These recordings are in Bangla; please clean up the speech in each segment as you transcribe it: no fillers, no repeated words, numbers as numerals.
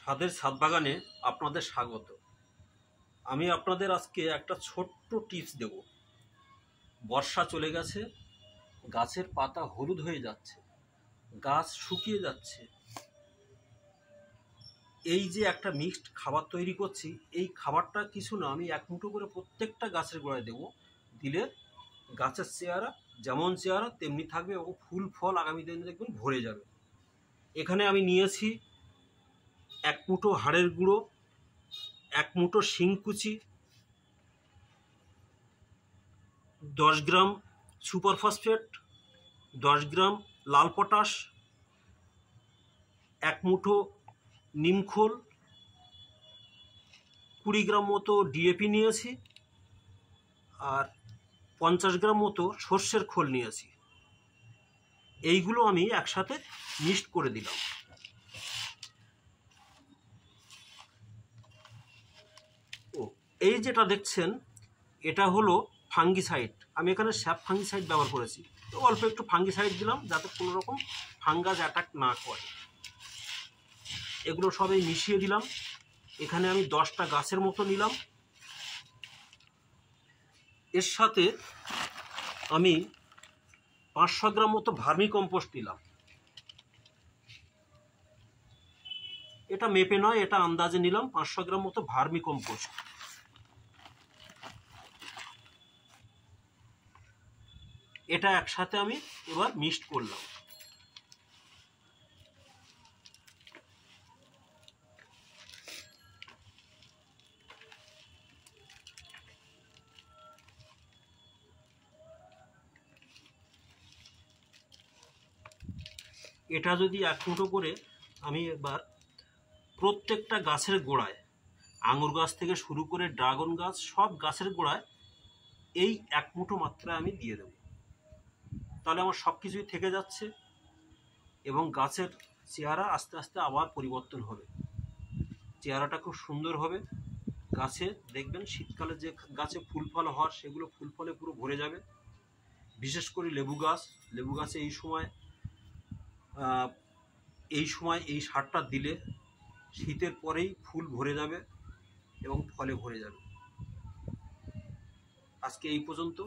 স্বাদের ছাদ বাগানে আপনাদের স্বাগত। আমি আপনাদের আজকে একটা ছোট্ট টিপস দেব। বর্ষা চলে গেছে, গাছের পাতা হলুদ হয়ে যাচ্ছে, গাছ শুকিয়ে যাচ্ছে। এই যে একটা মিক্সড খাবার তৈরি করছি, এই খাবারটা কিছু না, আমি এক মুঠো করে প্রত্যেকটা গাছের গোড়ায় দেবো। দিলে গাছের চেহারা যেমন চেহারা তেমনি থাকবে এবং ফুল ফল আগামী দিনে দেখবেন ভরে যাবে। এখানে আমি নিয়েছি এক মুঠো হাড়ের গুঁড়ো, এক মুঠো শিংকুচি, 10 গ্রাম সুপার ফসফেট, 10 গ্রাম লাল পটাশ, এক মুঠো নিমখোল, 20 গ্রাম মতো ডিএপি নিয়েছি, আর 50 গ্রাম মতো সর্ষের খোল নিয়েছি। এইগুলো আমি একসাথে মিক্সড করে দিলাম। এই যেটা দেখছেন এটা হলো ফাঙ্গিসাইড। আমি এখানে স্যাপ ফাঙ্গিসাইড ব্যবহার করেছি, তো অল্প একটু ফাঙ্গিসাইড দিলাম যাতে কোনো রকম ফাঙ্গাস অ্যাটাক না করে। এগুলো সবই মিশিয়ে দিলাম। এখানে আমি 10টা গাছের মতো নিলাম। এর সাথে আমি 500 গ্রাম মতো ভার্মি কম্পোস্ট নিলাম। এটা মেপে নয়, এটা আন্দাজে নিলাম। 500 গ্রাম মতো ভার্মি কম্পোস্ট। এটা একসাথে আমি এবার মিক্সড করলাম। এটা যদি এক মুঠো করে আমি এবার প্রত্যেকটা গাছের গোড়ায়, আঙুর গাছ থেকে শুরু করে ড্রাগন গাছ, সব গাছের গোড়ায় এই এক মুঠো মাত্রায় আমি দিয়ে দেব। তাহলে আমার সব কিছুই থেকে যাচ্ছে এবং গাছের চেহারা আস্তে আস্তে আবার পরিবর্তন হবে। চেহারাটা খুব সুন্দর হবে। গাছে দেখবেন শীতকালে যে গাছে ফুল ফল হওয়ার, সেগুলো ফুল ফলে পুরো ভরে যাবে। বিশেষ করে লেবু গাছে এই সময় এই সারটা দিলে শীতের পরেই ফুল ভরে যাবে এবং ফলে ভরে যাবে। আজকে এই পর্যন্ত।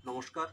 নমস্কার।